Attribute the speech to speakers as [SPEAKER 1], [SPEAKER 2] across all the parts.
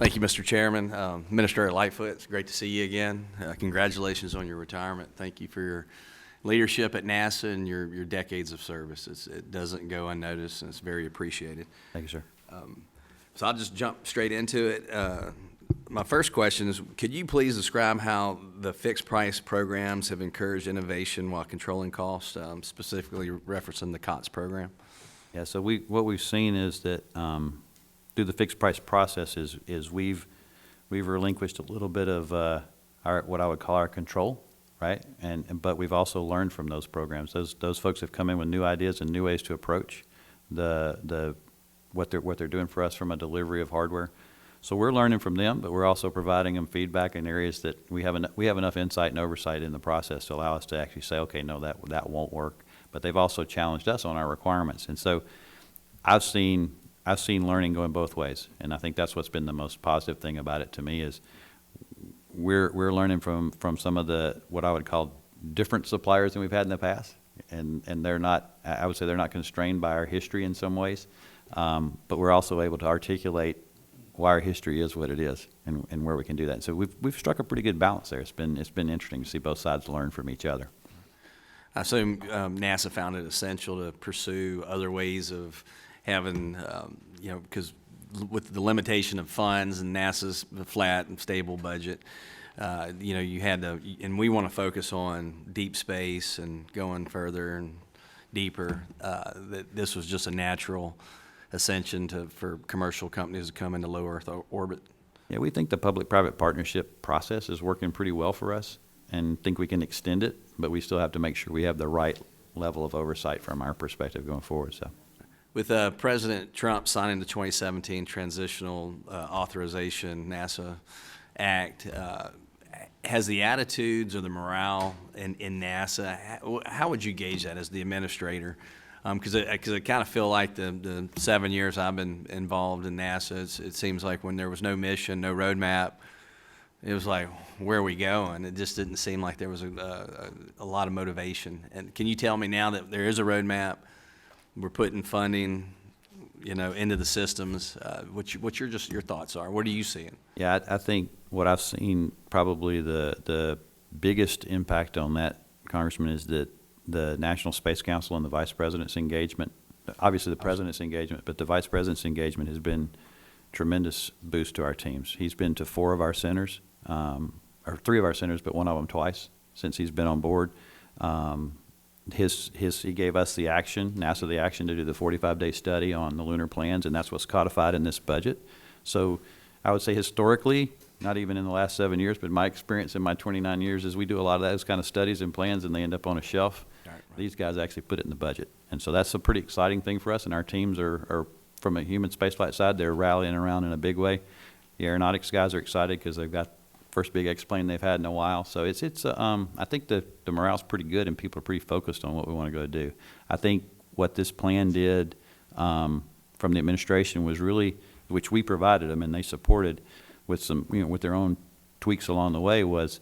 [SPEAKER 1] Thank you, Mr. Chairman. Administrator Lightfoot, it's great to see you again. Congratulations on your retirement. Thank you for your leadership at NASA and your decades of service. It doesn't go unnoticed, and it's very appreciated.
[SPEAKER 2] Thank you, sir.
[SPEAKER 1] So I'll just jump straight into it. My first question is, could you please describe how the fixed price programs have encouraged innovation while controlling costs, specifically referencing the COTS program?
[SPEAKER 2] Yeah, so what we've seen is that through the fixed price process is we've relinquished a little bit of what I would call our control, right? But we've also learned from those programs. Those folks have come in with new ideas and new ways to approach what they're doing for us from a delivery of hardware. So we're learning from them, but we're also providing them feedback in areas that we have enough insight and oversight in the process to allow us to actually say, okay, no, that won't work. But they've also challenged us on our requirements, and so I've seen learning going both ways, and I think that's what's been the most positive thing about it to me is we're learning from some of the what I would call different suppliers than we've had in the past, and they're not, I would say they're not constrained by our history in some ways, but we're also able to articulate why our history is what it is and where we can do that. And so we've struck a pretty good balance there. It's been interesting to see both sides learn from each other.
[SPEAKER 1] I assume NASA found it essential to pursue other ways of having, because with the limitation of funds and NASA's flat and stable budget, you had to, and we want to focus on deep space and going further and deeper. That this was just a natural ascension for commercial companies to come into low Earth orbit.
[SPEAKER 2] Yeah, we think the public-private partnership process is working pretty well for us and think we can extend it, but we still have to make sure we have the right level of oversight from our perspective going forward. So,
[SPEAKER 1] with President Trump signing the 2017 Transitional Authorization NASA Act, has the attitudes or the morale in NASA, how would you gauge that as the administrator? Because I kind of feel like the 7 years I've been involved in NASA, it seems like when there was no mission, no roadmap, it was like, where are we going? It just didn't seem like there was a lot of motivation. And can you tell me now that there is a roadmap, we're putting funding, into the systems, what your thoughts are? What are you seeing?
[SPEAKER 2] Yeah, I think what I've seen probably the biggest impact on that, Congressman, is that the National Space Council and the Vice President's engagement, obviously the President's engagement, but the Vice President's engagement has been tremendous boost to our teams. He's been to 4 of our centers, or 3 of our centers, but 1 of them twice since he's been on board. He gave us NASA the action to do the 45-day study on the lunar plans, and that's what's codified in this budget. So I would say historically, not even in the last 7 years, but my experience in my 29 years is we do a lot of those kind of studies and plans, and they end up on a shelf. Right. These guys actually put it in the budget. And so that's a pretty exciting thing for us, and our teams are from a human spaceflight side, they're rallying around in a big way. The aeronautics guys are excited because they've got first big X-plane they've had in a while. So I think the morale's pretty good and people are pretty focused on what we want to go do. I think what this plan did from the administration was really, which we provided them and they supported with some, with their own tweaks along the way, was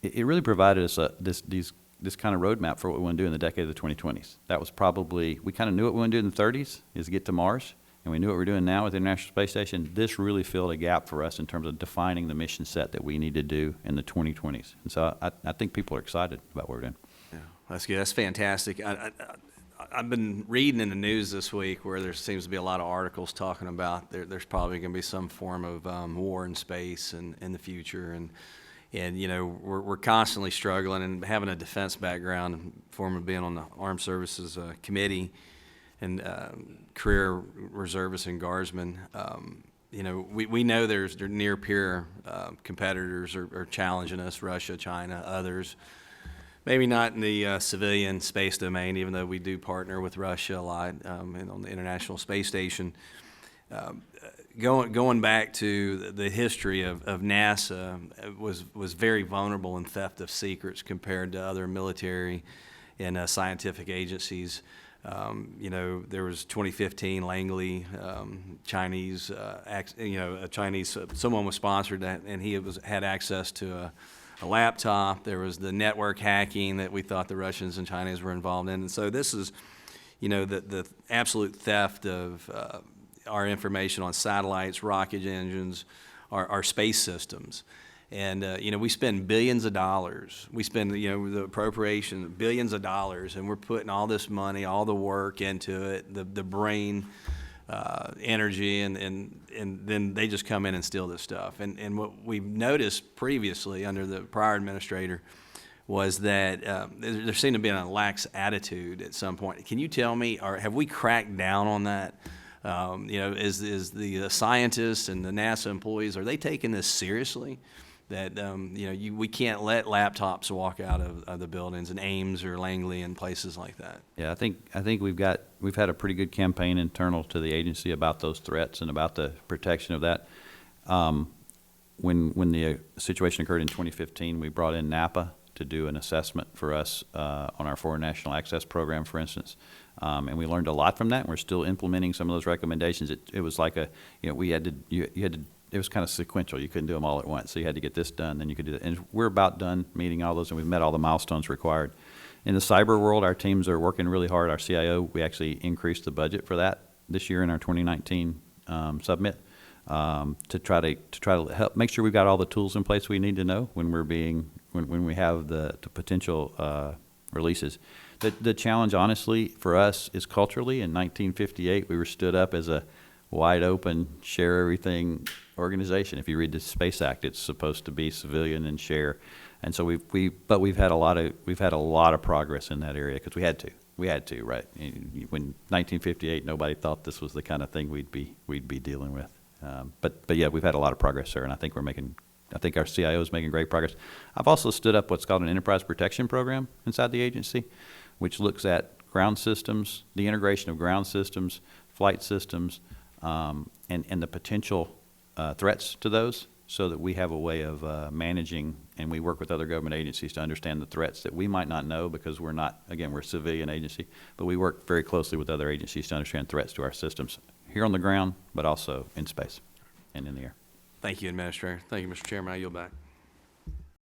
[SPEAKER 2] it really provided us this kind of roadmap for what we want to do in the decade of the 2020s. That was probably, we kind of knew what we want to do in the 30s is get to Mars. And we knew what we're doing now with the International Space Station. This really filled a gap for us in terms of defining the mission set that we need to do in the 2020s. And so I think people are excited about what we're doing.
[SPEAKER 1] Yeah, that's good. That's fantastic. I've been reading in the news this week where there seems to be a lot of articles talking about there's probably going to be some form of war in space in the future. And we're constantly struggling, and having a defense background, form of being on the Armed Services Committee, and career reservist and guardsmen, we know there's near peer competitors are challenging us, Russia, China, others. Maybe not in the civilian space domain, even though we do partner with Russia a lot and on the International Space Station. Going back to the history of NASA, was very vulnerable in theft of secrets compared to other military and scientific agencies. There was 2015 Langley, Chinese, someone was sponsored that, and he had access to a laptop. There was the network hacking that we thought the Russians and Chinese were involved in. And so this is, the absolute theft of our information on satellites, rocket engines, our space systems. And, we spend billions of dollars. We spend, the appropriation, billions of dollars, and we're putting all this money, all the work into it, the brain energy, and then they just come in and steal this stuff. And what we've noticed previously under the prior administrator was that there seemed to be a lax attitude at some point. Can you tell me, or have we cracked down on that? Is the scientists and the NASA employees, are they taking this seriously? That we can't let laptops walk out of the buildings in Ames or Langley and places like that.
[SPEAKER 2] Yeah, I think we've had a pretty good campaign internal to the agency about those threats and about the protection of that. When the situation occurred in 2015, we brought in NAPA to do an assessment for us on our Foreign National Access Program, for instance, and we learned a lot from that. And we're still implementing some of those recommendations. It was like you had to. It was kind of sequential. You couldn't do them all at once. So you had to get this done, then you could do that. And we're about done meeting all those, and we've met all the milestones required. In the cyber world, our teams are working really hard. Our CIO, we actually increased the budget for that this year in our 2019 submit to try to help make sure we've got all the tools in place we need to know when we have the potential releases. The challenge, honestly, for us is culturally. In 1958, we were stood up as a wide open, share everything organization. If you read the Space Act, it's supposed to be civilian and share. And so we've had a lot of progress in that area because we had to, right? When 1958, nobody thought this was the kind of thing we'd be dealing with. But yeah, we've had a lot of progress there, and I think our CIO is making great progress. I've also stood up what's called an enterprise protection program inside the agency, which looks at ground systems, the integration of ground systems, flight systems, and the potential threats to those, so that we have a way of managing, and we work with other government agencies to understand the threats that we might not know because we're a civilian agency, but we work very closely with other agencies to understand threats to our systems here on the ground, but also in space and in the air.
[SPEAKER 1] Thank you, Administrator. Thank you, Mr. Chairman. I yield back.